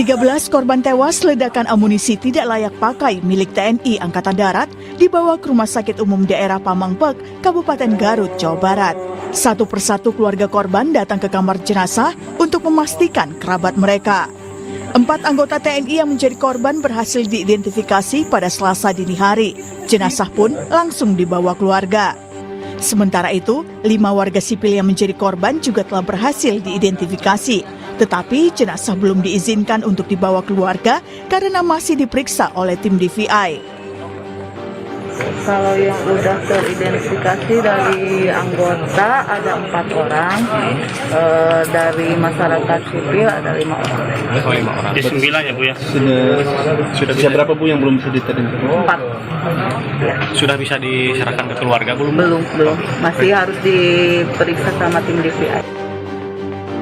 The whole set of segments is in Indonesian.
13 korban tewas ledakan amunisi tidak layak pakai milik TNI Angkatan Darat dibawa ke Rumah Sakit Umum Daerah Pamengpek, Kabupaten Garut, Jawa Barat. Satu persatu keluarga korban datang ke kamar jenazah untuk memastikan kerabat mereka. 4 anggota TNI yang menjadi korban berhasil diidentifikasi pada Selasa dini hari. Jenazah pun langsung dibawa keluarga. Sementara itu, 5 warga sipil yang menjadi korban juga telah berhasil diidentifikasi. Tetapi jenazah belum diizinkan untuk dibawa keluarga karena masih diperiksa oleh tim DVI. Kalau yang udah teridentifikasi dari anggota ada 4 orang, dari masyarakat sipil ada 5 orang. Oh, 5 orang. Di 9 ya Bu ya? Sudah bisa berapa Bu yang belum bisa diterima? 4. Sudah bisa diserahkan ke keluarga belum? Belum. Masih harus diperiksa sama tim DVI.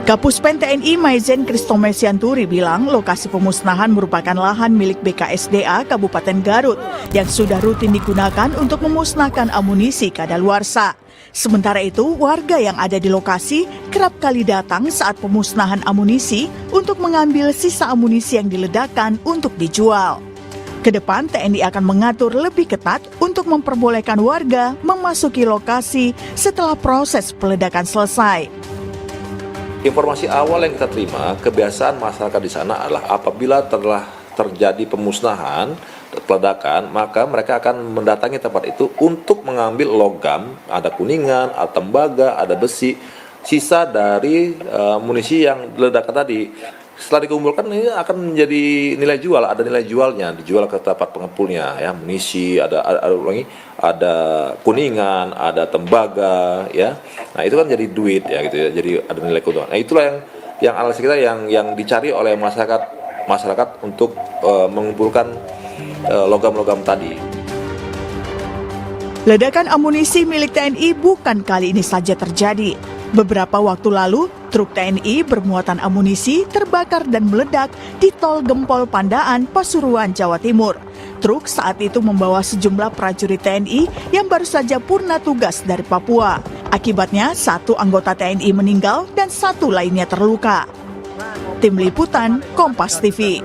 Kapuspen TNI Maizen Kristomesianturi bilang lokasi pemusnahan merupakan lahan milik BKSDA Kabupaten Garut yang sudah rutin digunakan untuk memusnahkan amunisi kadaluarsa. Sementara itu, warga yang ada di lokasi kerap kali datang saat pemusnahan amunisi untuk mengambil sisa amunisi yang diledakkan untuk dijual. Kedepan TNI akan mengatur lebih ketat untuk memperbolehkan warga memasuki lokasi setelah proses peledakan selesai. Informasi awal yang kita terima, kebiasaan masyarakat di sana adalah apabila telah terjadi pemusnahan, peledakan, maka mereka akan mendatangi tempat itu untuk mengambil logam, ada kuningan, ada tembaga, ada besi, sisa dari munisi yang diledakkan tadi. Setelah dikumpulkan ini akan menjadi nilai jual, ada nilai jualnya, dijual ke tempat pengepulnya, ya munisi, ada kuningan, ada tembaga, ya. Nah itu kan jadi duit ya gitu ya, jadi ada nilai keuntungan. Nah itulah yang analisis kita yang dicari oleh masyarakat untuk mengumpulkan logam-logam tadi. Ledakan amunisi milik TNI bukan kali ini saja terjadi. Beberapa waktu lalu, truk TNI bermuatan amunisi terbakar dan meledak di Tol Gempol Pandaan, Pasuruan, Jawa Timur. Truk saat itu membawa sejumlah prajurit TNI yang baru saja purna tugas dari Papua. Akibatnya, 1 anggota TNI meninggal dan 1 lainnya terluka. Tim Liputan, Kompas TV.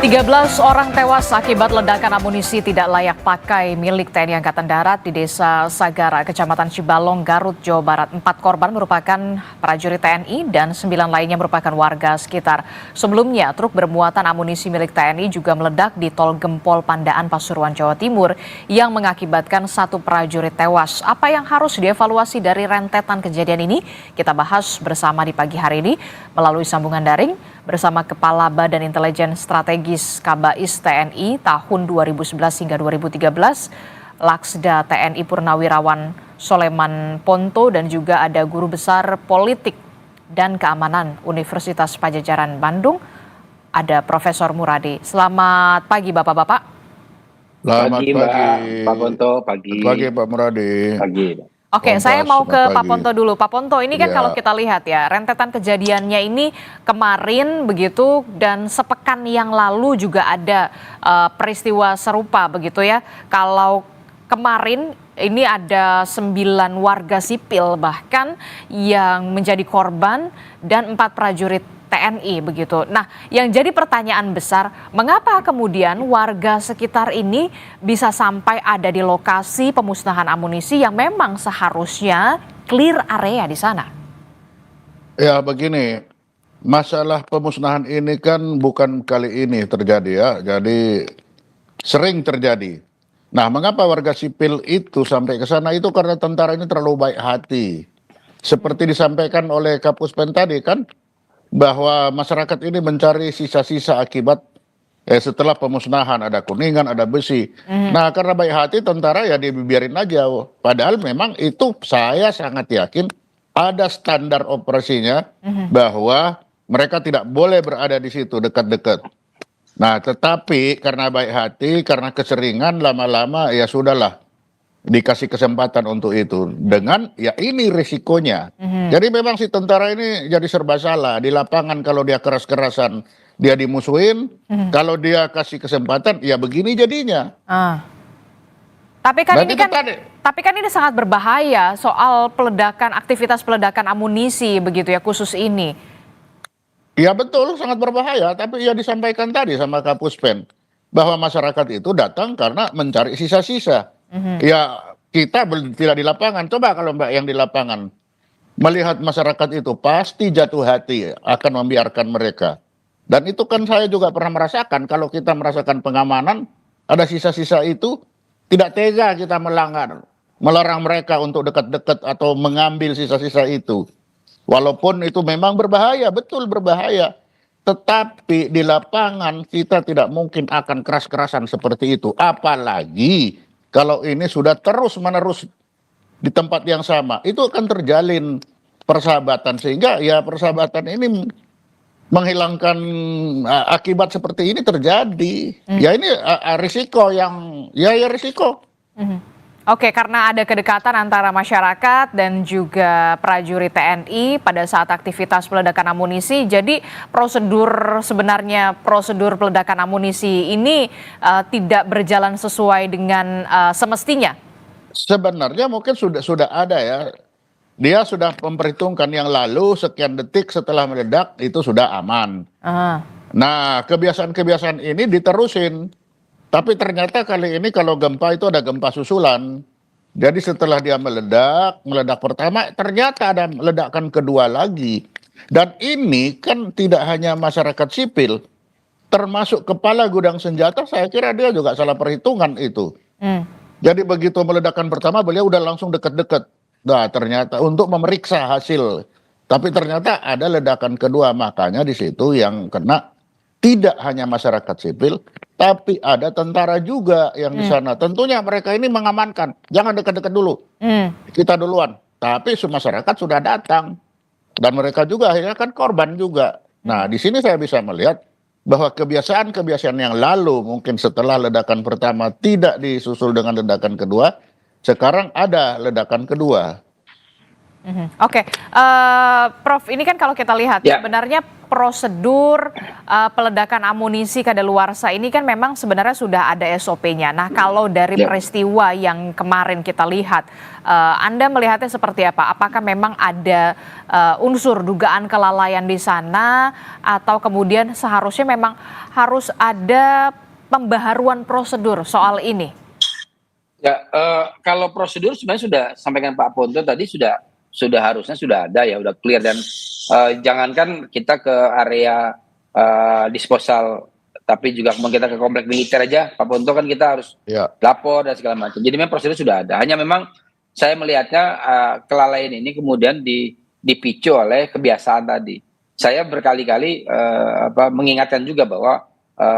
13 orang tewas akibat ledakan amunisi tidak layak pakai milik TNI Angkatan Darat di Desa Sagara, Kecamatan Cibalong, Garut, Jawa Barat. 4 korban merupakan prajurit TNI dan 9 lainnya merupakan warga sekitar. Sebelumnya, truk bermuatan amunisi milik TNI juga meledak di Tol Gempol Pandaan, Pasuruan, Jawa Timur yang mengakibatkan 1 prajurit tewas. Apa yang harus dievaluasi dari rentetan kejadian ini? Kita bahas bersama di pagi hari ini melalui sambungan daring bersama Kepala Badan Intelijen Strategis Kabais TNI tahun 2011 hingga 2013, Laksda TNI Purnawirawan Soleman Ponto, dan juga ada Guru Besar Politik dan Keamanan Universitas Padjadjaran Bandung, ada Profesor Muradi. Selamat pagi Bapak-Bapak. Selamat pagi Pak Ponto, pagi. Selamat pagi Pak Muradi. Pagi. Oke, saya mau ke Pak Ponto dulu. Pak Ponto, ini kan Ya. kalau kita lihat ya, rentetan kejadiannya ini kemarin begitu dan sepekan yang lalu juga ada peristiwa serupa begitu ya. Kalau kemarin ini ada 9 warga sipil bahkan yang menjadi korban dan 4 prajurit TNI begitu. Nah, yang jadi pertanyaan besar, mengapa kemudian warga sekitar ini bisa sampai ada di lokasi pemusnahan amunisi yang memang seharusnya clear area di sana? Ya begini, masalah pemusnahan ini kan bukan kali ini terjadi ya, jadi sering terjadi. Nah, mengapa warga sipil itu sampai ke sana itu karena tentara ini terlalu baik hati. Seperti disampaikan oleh Kapuspen tadi kan, bahwa masyarakat ini mencari sisa-sisa akibat setelah pemusnahan, ada kuningan, ada besi. Nah, karena baik hati tentara ya dibiarin aja. Padahal memang itu saya sangat yakin ada standar operasinya bahwa mereka tidak boleh berada di situ dekat-dekat. Nah, tetapi karena baik hati, karena keseringan lama-lama ya sudahlah. Dikasih kesempatan untuk itu dengan ya ini risikonya. Jadi memang si tentara ini jadi serba salah di lapangan. Kalau dia keras-kerasan dia dimusuhin, kalau dia kasih kesempatan ya begini jadinya. Tapi kan Dan ini itu kan tadi. tapi kan ini sangat berbahaya soal peledakan, aktivitas peledakan amunisi begitu ya, khusus ini. Ya betul, sangat berbahaya. Tapi ya disampaikan tadi sama Kapuspen bahwa masyarakat itu datang karena mencari sisa-sisa. Ya kita tidak di lapangan. Coba kalau Mbak yang di lapangan melihat masyarakat itu pasti jatuh hati akan membiarkan mereka. Dan itu kan saya juga pernah merasakan. Kalau kita merasakan pengamanan, ada sisa-sisa itu tidak tega kita melarang mereka untuk dekat-dekat atau mengambil sisa-sisa itu. Walaupun itu memang berbahaya, betul berbahaya. Tetapi di lapangan kita tidak mungkin akan keras-kerasan seperti itu. Apalagi kalau ini sudah terus-menerus di tempat yang sama. Itu akan terjalin persahabatan. Sehingga ya persahabatan ini menghilangkan akibat seperti ini terjadi. Ya ini risiko yang, ya risiko. Oke, karena ada kedekatan antara masyarakat dan juga prajurit TNI pada saat aktivitas peledakan amunisi, jadi sebenarnya prosedur peledakan amunisi ini tidak berjalan sesuai dengan semestinya. Sebenarnya mungkin sudah ada ya. Dia sudah memperhitungkan yang lalu sekian detik setelah meledak itu sudah aman. Nah, kebiasaan-kebiasaan ini diterusin. Tapi ternyata kali ini kalau gempa itu ada gempa susulan. Jadi setelah dia meledak pertama, ternyata ada ledakan kedua lagi. Dan ini kan tidak hanya masyarakat sipil, termasuk kepala gudang senjata, saya kira dia juga salah perhitungan itu. Jadi begitu meledakan pertama, beliau udah langsung deket-deket. Nah, ternyata untuk memeriksa hasil. Tapi ternyata ada ledakan kedua, makanya di situ yang kena tidak hanya masyarakat sipil, tapi ada tentara juga yang di sana. Tentunya mereka ini mengamankan, jangan dekat-dekat dulu, kita duluan. Tapi masyarakat sudah datang dan mereka juga akhirnya kan korban juga. Nah, di sini saya bisa melihat bahwa kebiasaan-kebiasaan yang lalu mungkin setelah ledakan pertama tidak disusul dengan ledakan kedua, sekarang ada ledakan kedua. Oke, Prof, ini kan kalau kita lihat sebenarnya prosedur peledakan amunisi kadaluarsa ini kan memang sebenarnya sudah ada SOP-nya. Nah, kalau dari peristiwa yang kemarin kita lihat, Anda melihatnya seperti apa? Apakah memang ada unsur dugaan kelalaian di sana atau kemudian seharusnya memang harus ada pembaharuan prosedur soal ini? Ya, kalau prosedur sebenarnya sudah sampaikan Pak Ponto tadi harusnya sudah ada ya, udah clear. Dan jangankan kita ke area disposal, tapi juga kita ke komplek militer aja, Pak Ponto, kan kita harus lapor dan segala macam. Jadi memang prosedur sudah ada. Hanya memang saya melihatnya kelalaian ini kemudian dipicu oleh kebiasaan tadi. Saya berkali-kali mengingatkan juga bahwa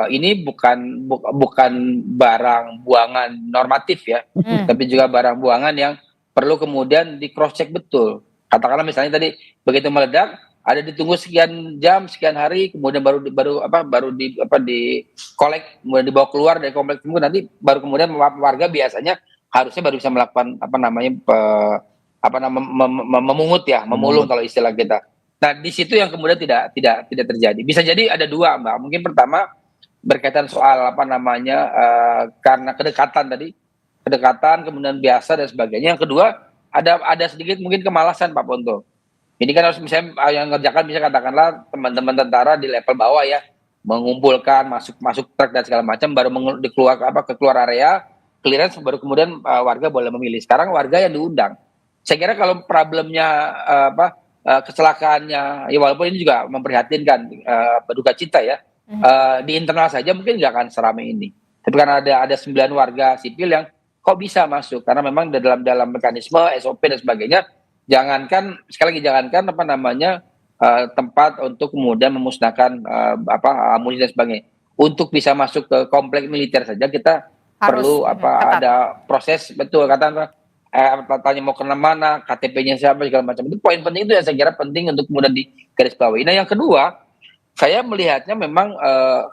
ini bukan barang buangan normatif ya, tapi juga barang buangan yang perlu kemudian di cross check betul. Katakanlah misalnya tadi begitu meledak, ada ditunggu sekian jam, sekian hari, kemudian baru di kolek, kemudian dibawa keluar dari komplek tersebut, nanti baru kemudian warga biasanya harusnya baru bisa melakukan memungut ya, memulung kalau istilah kita. Nah, di situ yang kemudian tidak terjadi. Bisa jadi ada dua, Mbak. Mungkin pertama berkaitan soal karena kedekatan kemudian biasa dan sebagainya. Yang kedua ada sedikit mungkin kemalasan Pak Ponto. Ini kan harus misalnya yang ngerjakan bisa katakanlah teman-teman tentara di level bawah ya, mengumpulkan masuk truk dan segala macam, baru keluar area clearance, baru kemudian warga boleh memilih. Sekarang warga yang diundang. Saya kira kalau problemnya kecelakaannya ya, walaupun ini juga memprihatinkan, berduka cita ya, di internal saja mungkin nggak akan seramai ini. Tapi karena ada 9 warga sipil yang kok bisa masuk, karena memang dalam mekanisme SOP dan sebagainya, jangankan tempat untuk kemudian memusnahkan amunisi dan sebagainya, untuk bisa masuk ke komplek militer saja kita perlu ada proses betul, tanya mau ke mana, KTP-nya siapa segala macam. Itu poin penting, itu yang saya kira penting untuk kemudian digarisbawahi. Nah, yang kedua, saya melihatnya memang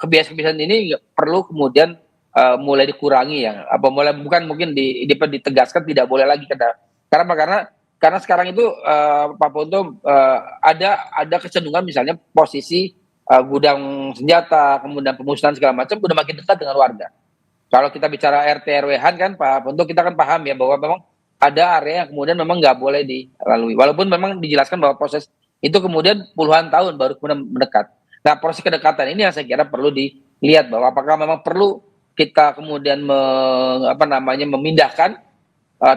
kebiasaan-kebiasaan ini perlu kemudian mulai dikurangi ya, bukan mungkin ditegaskan tidak boleh lagi, karena sekarang itu Pak Ponto ada kecenderungan misalnya posisi gudang senjata kemudian pemusnahan segala macam udah makin dekat dengan warga. Kalau kita bicara RT RW-an kan Pak Ponto, kita kan paham ya bahwa memang ada area yang kemudian memang nggak boleh dilalui. Walaupun memang dijelaskan bahwa proses itu kemudian puluhan tahun baru kemudian mendekat. Nah, proses kedekatan ini yang saya kira perlu dilihat bahwa apakah memang perlu kita kemudian memindahkan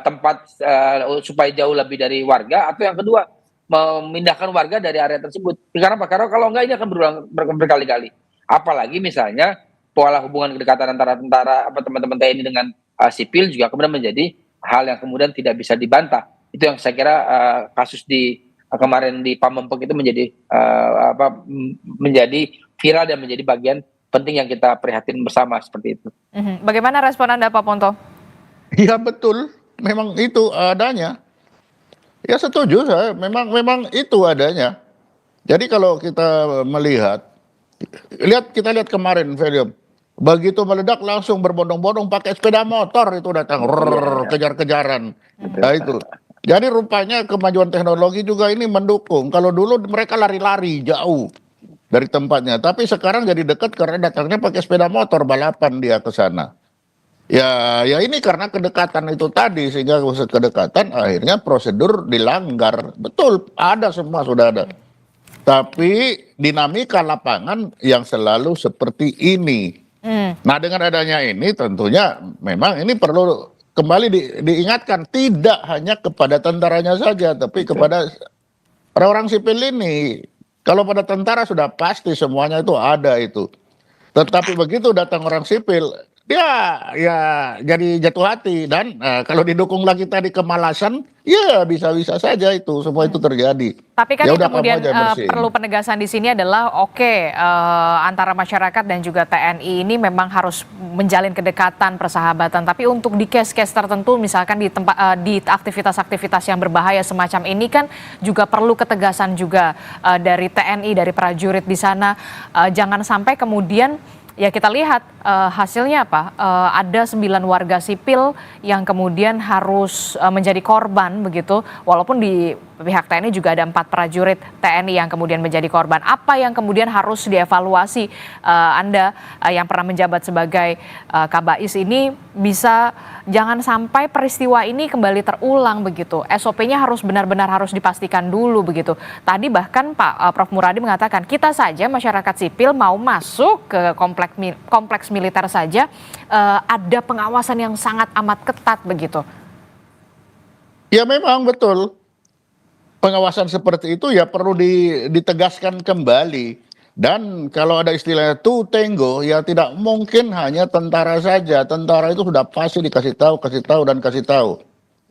tempat supaya jauh lebih dari warga, atau yang kedua memindahkan warga dari area tersebut. Karena apa? Karena kalau enggak ini akan berulang berkali-kali. Apalagi misalnya pola hubungan kedekatan antara tentara teman-teman TNI dengan sipil juga kemudian menjadi hal yang kemudian tidak bisa dibantah. Itu yang saya kira kasus kemarin di Pamengpeuk itu menjadi viral dan menjadi bagian penting yang kita prihatin bersama seperti itu. Bagaimana respon Anda, Pak Ponto? Ya betul, memang itu adanya. Ya setuju saya, memang itu adanya. Jadi kalau kita melihat, kita lihat kemarin film, begitu meledak langsung berbondong-bondong pakai sepeda motor itu datang, kejar-kejaran. Nah itu. Jadi rupanya kemajuan teknologi juga ini mendukung. Kalau dulu mereka lari-lari jauh dari tempatnya, tapi sekarang jadi dekat karena datangnya pakai sepeda motor, balapan dia ke sana. Ya ini karena kedekatan itu tadi, sehingga kedekatan akhirnya prosedur dilanggar. Betul, ada semua sudah ada. Tapi dinamika lapangan yang selalu seperti ini. Nah dengan adanya ini tentunya memang ini perlu kembali diingatkan, tidak hanya kepada tentaranya saja, tapi kepada orang-orang sipil ini. Kalau pada tentara sudah pasti semuanya itu ada itu. Tetapi begitu datang orang sipil, dia ya jadi jatuh hati. Dan kalau didukung lagi tadi kemalasan, ya bisa-bisa saja itu semua itu terjadi. Tapi kan Ya yang udah, kemudian kamu aja bersihin. perlu penegasan di sini adalah antara masyarakat dan juga TNI ini memang harus menjalin kedekatan, persahabatan. Tapi untuk di case-case tertentu, misalkan di aktivitas-aktivitas yang berbahaya semacam ini kan juga perlu ketegasan juga dari TNI, dari prajurit di sana. Jangan sampai kemudian ya kita lihat hasilnya apa? Ada 9 warga sipil yang kemudian harus menjadi korban begitu, walaupun di pihak TNI juga ada 4 prajurit TNI yang kemudian menjadi korban. Apa yang kemudian harus dievaluasi Anda yang pernah menjabat sebagai Kabais ini, bisa jangan sampai peristiwa ini kembali terulang begitu. SOP-nya harus benar-benar harus dipastikan dulu begitu. Tadi bahkan Prof Muradi mengatakan kita saja masyarakat sipil mau masuk ke kompleks militer saja ada pengawasan yang sangat amat ketat begitu. Ya memang betul. Pengawasan seperti itu ya perlu ditegaskan kembali. Dan kalau ada istilahnya tu tenggo, ya tidak mungkin hanya tentara saja. Tentara itu sudah pasti dikasih tahu, dan kasih tahu.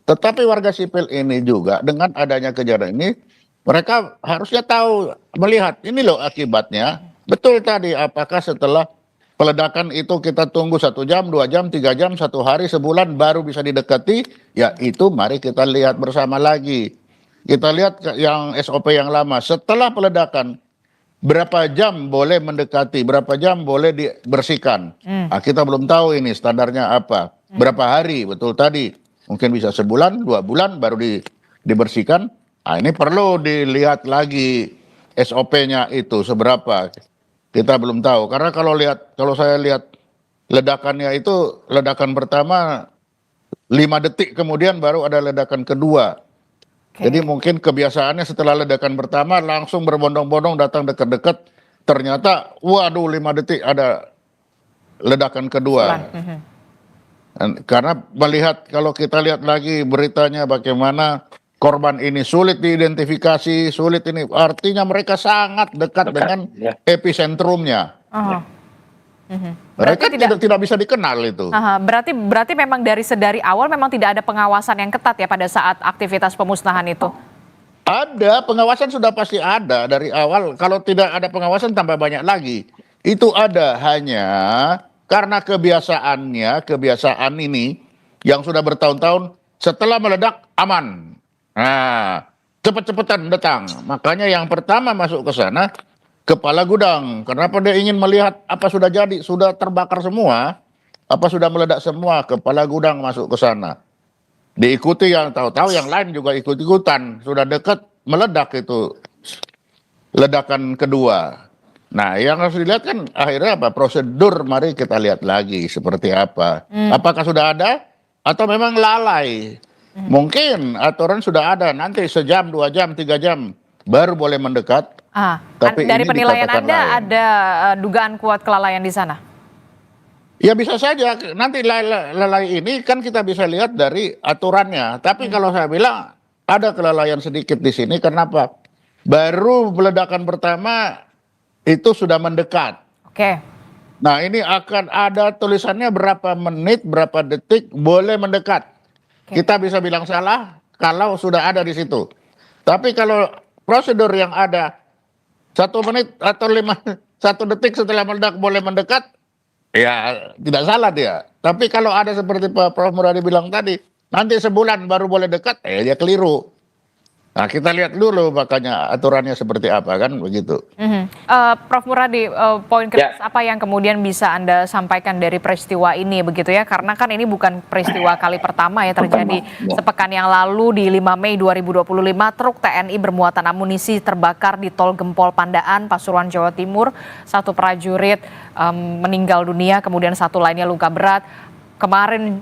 Tetapi warga sipil ini juga dengan adanya kejadian ini, mereka harusnya tahu, melihat ini loh akibatnya. Betul tadi, apakah setelah peledakan itu kita tunggu 1 jam, 2 jam, 3 jam, 1 hari, sebulan baru bisa didekati? Ya itu mari kita lihat bersama lagi. Kita lihat yang SOP yang lama, setelah peledakan, berapa jam boleh mendekati, berapa jam boleh dibersihkan. Nah, kita belum tahu ini standarnya apa. Berapa hari, betul tadi. Mungkin bisa sebulan, 2 bulan baru dibersihkan. Nah, ini perlu dilihat lagi SOP-nya itu seberapa. Kita belum tahu. Karena kalau saya lihat ledakannya itu, ledakan pertama 5 detik kemudian baru ada ledakan kedua. Jadi mungkin kebiasaannya setelah ledakan pertama langsung berbondong-bondong datang dekat-dekat, ternyata waduh 5 detik ada ledakan kedua. Karena kalau kita lihat lagi beritanya bagaimana korban ini sulit diidentifikasi, artinya mereka sangat dekat dengan episentrumnya. Mereka tidak bisa dikenal itu. Berarti memang dari awal memang tidak ada pengawasan yang ketat ya pada saat aktivitas pemusnahan itu. Ada, pengawasan sudah pasti ada dari awal. Kalau tidak ada pengawasan tambah banyak lagi. Itu ada, hanya karena kebiasaan ini yang sudah bertahun-tahun setelah meledak aman. Nah, cepet-cepetan datang. Makanya yang pertama masuk ke sana kepala gudang. Kenapa dia ingin melihat apa sudah jadi, sudah terbakar semua, apa sudah meledak semua, kepala gudang masuk ke sana. Diikuti yang tahu-tahu yang lain juga ikut-ikutan, sudah dekat meledak itu ledakan kedua. Nah, yang harus dilihat kan akhirnya apa? Prosedur, mari kita lihat lagi seperti apa. Apakah sudah ada atau memang lalai? Mungkin aturan sudah ada, nanti sejam, 2 jam, 3 jam baru boleh mendekat. Tapi Dari ini penilaian dikatakan Anda lain. ada dugaan kuat kelalaian di sana? Ya bisa saja, nanti lalai ini kan kita bisa lihat dari aturannya. Tapi kalau saya bilang ada kelalaian sedikit di sini, kenapa? Baru ledakan pertama itu sudah mendekat. Oke. Nah ini akan ada tulisannya berapa menit, berapa detik boleh mendekat. Kita bisa bilang salah kalau sudah ada di situ. Tapi kalau prosedur yang ada 1 menit atau 1 detik setelah meledak boleh mendekat, ya tidak salah dia. Tapi kalau ada seperti Pak Prof Muradi bilang tadi, nanti sebulan baru boleh dekat, dia keliru. Nah kita lihat dulu makanya aturannya seperti apa kan begitu. Prof Muradi, poin kritis apa yang kemudian bisa Anda sampaikan dari peristiwa ini begitu ya? Karena kan ini bukan peristiwa kali pertama ya terjadi. Sepekan yang lalu di 5 Mei 2025 truk TNI bermuatan amunisi terbakar di Tol Gempol Pandaan, Pasuruan, Jawa Timur. 1 prajurit meninggal dunia, kemudian 1 lainnya luka berat. Kemarin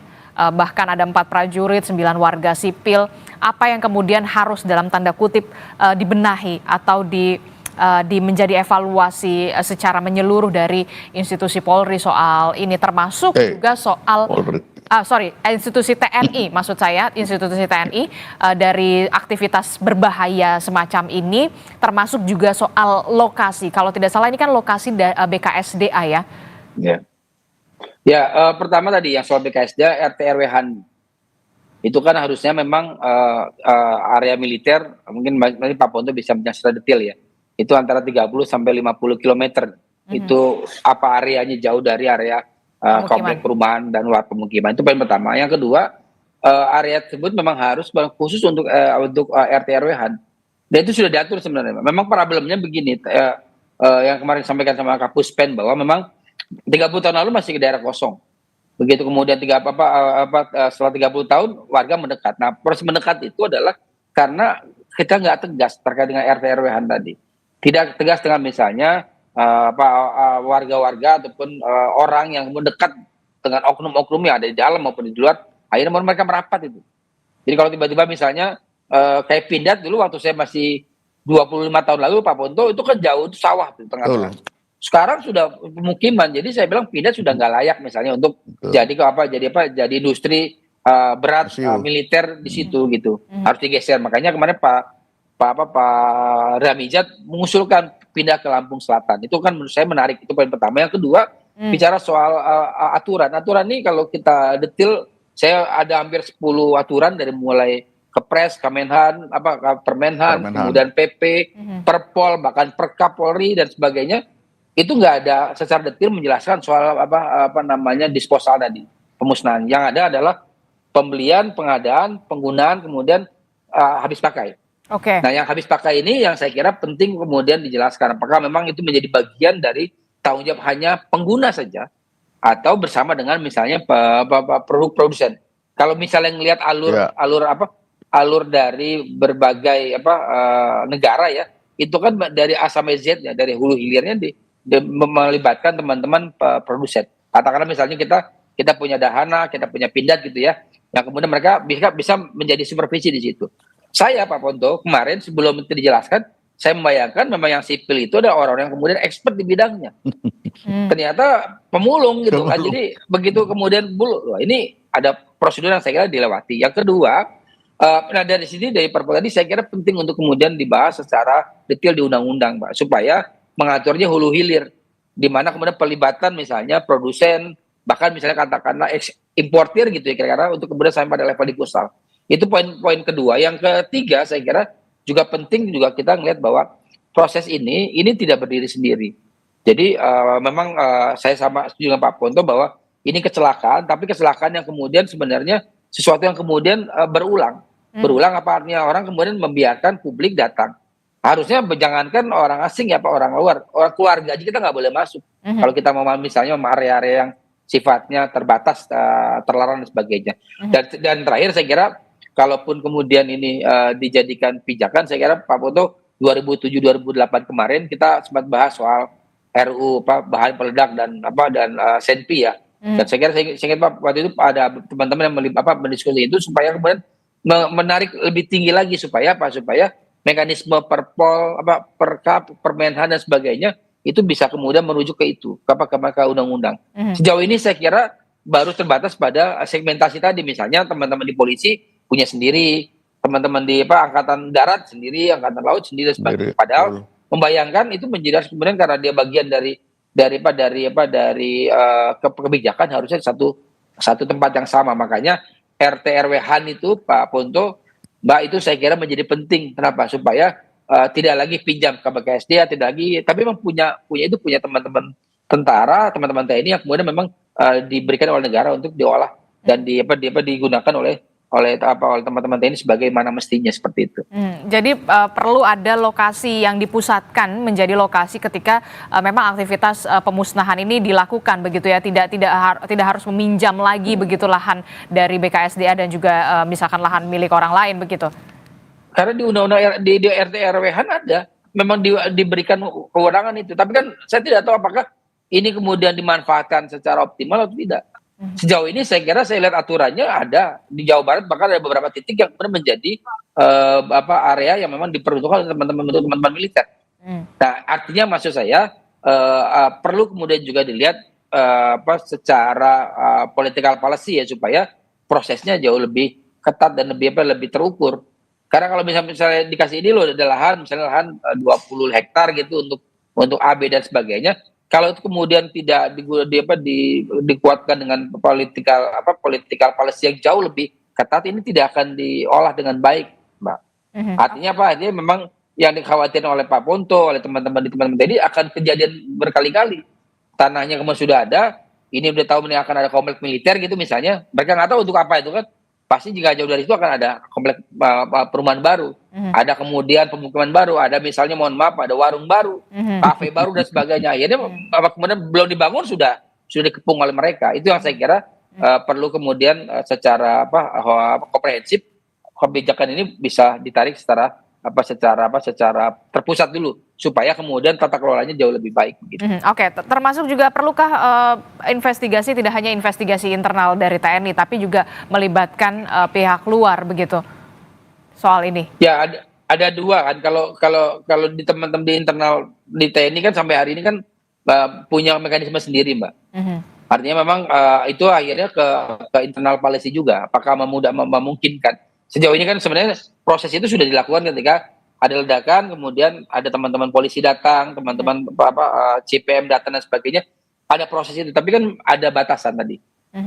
bahkan ada 4 prajurit, 9 warga sipil. Apa yang kemudian harus dalam tanda kutip dibenahi atau menjadi evaluasi secara menyeluruh dari institusi Polri soal ini, termasuk juga soal institusi TNI, maksud saya institusi TNI dari aktivitas berbahaya semacam ini, termasuk juga soal lokasi. Kalau tidak salah ini kan lokasi BKSDA ya. Pertama tadi yang soal BKSDA RT RW Han. Itu kan harusnya memang area militer, mungkin nanti Pak Ponto bisa menjelaskan detail ya. Itu antara 30 sampai 50 km. Itu apa areanya jauh dari area komplek perumahan dan luar pemukiman. Itu poin pertama. Yang kedua, area tersebut memang harus khusus untuk RT RW Han. Dan itu sudah diatur sebenarnya. Memang problemnya begini, yang kemarin disampaikan sama Kapus Pen bahwa memang 30 tahun lalu masih ke daerah kosong. Begitu kemudian setelah 30 tahun warga mendekat. Nah, proses mendekat itu adalah karena kita nggak tegas terkait dengan RT RW-an tadi. Tidak tegas dengan misalnya warga-warga ataupun orang yang mendekat dengan oknum-oknum yang ada di dalam maupun di luar, akhirnya mereka merapat itu. Jadi kalau tiba-tiba misalnya kayak Pindad dulu waktu saya masih 25 tahun lalu Pak Ponto, itu kan jauh, itu sawah di tengah-tengah. Sekarang sudah pemukiman, jadi saya bilang Pindad sudah nggak layak misalnya untuk jadi industri berat militer di situ gitu, harus digeser. Makanya kemarin Pak Ramijat mengusulkan pindah ke Lampung Selatan. Itu kan menurut saya menarik, itu poin pertama. Yang kedua, bicara soal aturan ini kalau kita detail, saya ada hampir 10 aturan dari mulai Kepres, Kemenhan, Permenhan, kemudian PP, Perpol, bahkan Perkap Polri dan sebagainya. Itu nggak ada secara detail menjelaskan soal disposal tadi, pemusnahan. Yang ada adalah pembelian, pengadaan, penggunaan, kemudian habis pakai. Nah, yang habis pakai ini yang saya kira penting kemudian dijelaskan. Apakah memang itu menjadi bagian dari tanggung jawab hanya pengguna saja, atau bersama dengan misalnya produsen. Kalau misalnya ngelihat alur dari berbagai negara ya, itu kan dari A sampai Z ya, dari hulu hilirnya melibatkan teman-teman produsen. Katakanlah misalnya kita punya Dahana, kita punya Pindad gitu ya. Nah kemudian mereka bisa menjadi supervisi di situ. Saya Pak Ponto kemarin sebelum itu dijelaskan, saya membayangkan memang yang sipil itu ada orang-orang yang kemudian expert di bidangnya. Ternyata pemulung gitu kan. Jadi begitu kemudian ini ada prosedur yang saya kira dilewati. Yang kedua, dari sini dari Perpol tadi saya kira penting untuk kemudian dibahas secara detail di undang-undang Pak, supaya mengaturnya hulu hilir, di mana kemudian pelibatan misalnya produsen, bahkan misalnya katakanlah importir gitu ya kira-kira, untuk kemudian sampai pada level disposal. Itu poin kedua. Yang ketiga saya kira juga penting juga kita melihat bahwa proses ini tidak berdiri sendiri. Jadi memang saya sama setuju dengan Pak Ponto bahwa ini kecelakaan, tapi kecelakaan yang kemudian sebenarnya sesuatu yang kemudian berulang. Berulang apa artinya? Orang kemudian membiarkan publik datang. Harusnya jangankan orang asing ya Pak, orang luar, orang keluarga aja kita nggak boleh masuk. Kalau kita mau misalnya area-area yang sifatnya terbatas, terlarang dan sebagainya. Dan terakhir saya kira, kalaupun kemudian ini dijadikan pijakan, saya kira Pak Ponto 2007-2008 kemarin kita sempat bahas soal RUU bahan peledak dan senpi ya. Dan saya kira saya ingat Pak, waktu itu ada teman-teman yang mendiskusi itu supaya kemudian menarik lebih tinggi lagi supaya mekanisme perpol, perkap, permenhan dan sebagainya itu bisa kemudian merujuk ke itu, ke undang-undang. Sejauh ini saya kira baru terbatas pada segmentasi tadi, misalnya teman-teman di polisi punya sendiri, teman-teman di angkatan darat sendiri, angkatan laut sendiri dan sebagainya. Padahal membayangkan itu menjadi kemudian karena dia bagian dari kebijakan harusnya satu tempat yang sama. Makanya RT RW Han itu Pak Ponto, Mbak, itu saya kira menjadi penting. Kenapa? Supaya tidak lagi pinjam ke BKSD, tidak lagi, tapi memang punya teman-teman tentara, teman-teman TNI yang kemudian memang diberikan oleh negara untuk diolah dan digunakan oleh teman-teman TNI sebagaimana mestinya, seperti itu. Jadi perlu ada lokasi yang dipusatkan menjadi lokasi ketika memang aktivitas pemusnahan ini dilakukan begitu ya, tidak harus meminjam lagi begitu lahan dari BKSDA dan juga misalkan lahan milik orang lain begitu. Karena di undang-undang di RT RW Han ada memang diberikan kewenangan itu, tapi kan saya tidak tahu apakah ini kemudian dimanfaatkan secara optimal atau tidak. Sejauh ini saya kira saya lihat aturannya ada di Jawa Barat, bahkan ada beberapa titik yang kemudian menjadi area yang memang diperuntukkan oleh teman-teman militer. Nah, artinya maksud saya perlu kemudian juga dilihat secara political policy ya, supaya prosesnya jauh lebih ketat dan lebih terukur. Karena kalau misalnya dikasih ini loh, ada lahan, misalnya lahan 20 hektar gitu untuk AB dan sebagainya. Kalau itu kemudian tidak dikuatkan dengan political policy yang jauh lebih ketat, ini tidak akan diolah dengan baik, Mbak. Artinya apa? Artinya memang yang dikhawatirkan oleh Pak Ponto, oleh teman-teman tadi akan kejadian berkali-kali. Tanahnya kemudian sudah ada, ini udah tahu ini akan ada komplek militer gitu misalnya, mereka nggak tahu untuk apa itu kan. Pasti jika jauh dari itu akan ada komplek perumahan baru, ada kemudian pemukiman baru, ada misalnya mohon maaf ada warung baru, kafe baru dan sebagainya. Akhirnya kemudian belum dibangun sudah dikepung oleh mereka. Itu yang saya kira perlu kemudian secara komprehensif kebijakan ini bisa ditarik secara terpusat dulu supaya kemudian tata kelolanya jauh lebih baik. Oke, termasuk juga perlukah investigasi, tidak hanya investigasi internal dari TNI tapi juga melibatkan pihak luar begitu soal ini? Ya ada dua kan, kalau di teman-teman di internal di TNI kan sampai hari ini kan punya mekanisme sendiri, Mbak. Artinya memang itu akhirnya ke internal policy juga, apakah memungkinkan. Sejauh ini kan sebenarnya proses itu sudah dilakukan ketika ada ledakan, kemudian ada teman-teman polisi datang, teman-teman CPM datang dan sebagainya, ada proses itu. Tapi kan ada batasan tadi.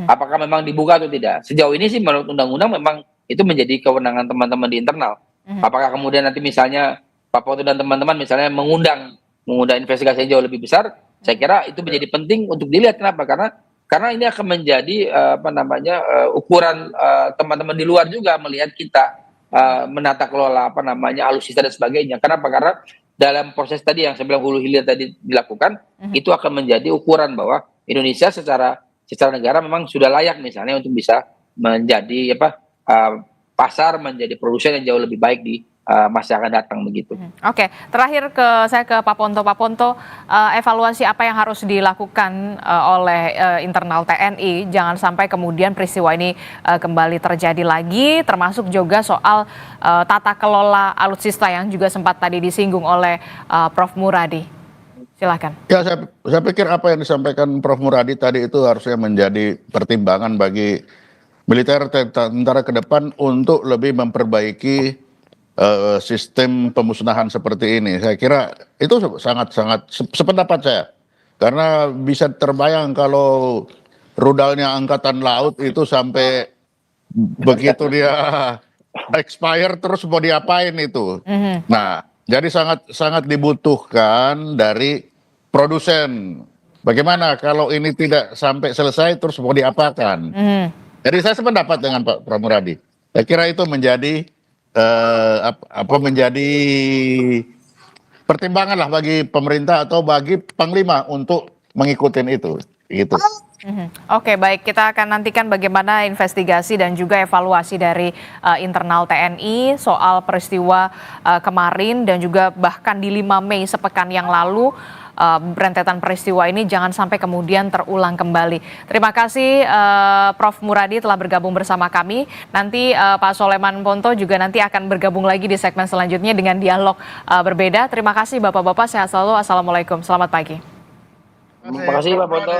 Apakah memang dibuka atau tidak? Sejauh ini sih menurut undang-undang memang itu menjadi kewenangan teman-teman di internal. Apakah kemudian nanti misalnya Pak Ponto dan teman-teman misalnya mengundang investigasi yang jauh lebih besar, saya kira itu menjadi penting untuk dilihat. Kenapa? Karena ini akan menjadi ukuran teman-teman di luar juga melihat kita menata kelola alutsista dan sebagainya. Kenapa? Karena dalam proses tadi yang saya bilang hulu hilir tadi dilakukan, itu akan menjadi ukuran bahwa Indonesia secara negara memang sudah layak misalnya untuk bisa menjadi pasar, menjadi produsen yang jauh lebih baik di masa akan datang begitu. Oke, terakhir saya ke Pak Ponto. Pak Ponto, evaluasi apa yang harus dilakukan oleh internal TNI, jangan sampai kemudian peristiwa ini kembali terjadi lagi, termasuk juga soal tata kelola alutsista yang juga sempat tadi disinggung oleh Prof. Muradi. Silakan. Ya, saya pikir apa yang disampaikan Prof. Muradi tadi itu harusnya menjadi pertimbangan bagi militer tentara ke depan untuk lebih memperbaiki sistem pemusnahan seperti ini. Saya kira itu sangat-sangat sependapat saya. Karena bisa terbayang kalau rudalnya Angkatan Laut itu sampai begitu dia expire terus mau diapain itu. Nah, jadi sangat dibutuhkan dari produsen. Bagaimana kalau ini tidak sampai selesai terus mau diapakan? Jadi saya sependapat dengan Pak Pramuradi. Saya kira itu menjadi menjadi pertimbangan lah bagi pemerintah atau bagi panglima untuk mengikuti itu gitu. Oke, baik. Kita akan nantikan bagaimana investigasi dan juga evaluasi dari internal TNI soal peristiwa kemarin dan juga bahkan di 5 Mei sepekan yang lalu. Rentetan peristiwa ini jangan sampai kemudian terulang kembali. Terima kasih Prof. Muradi telah bergabung bersama kami. Nanti Pak Soleman Ponto juga nanti akan bergabung lagi di segmen selanjutnya dengan dialog berbeda. Terima kasih Bapak-Bapak, sehat selalu. Assalamualaikum, selamat pagi. Terima kasih Pak Ponto.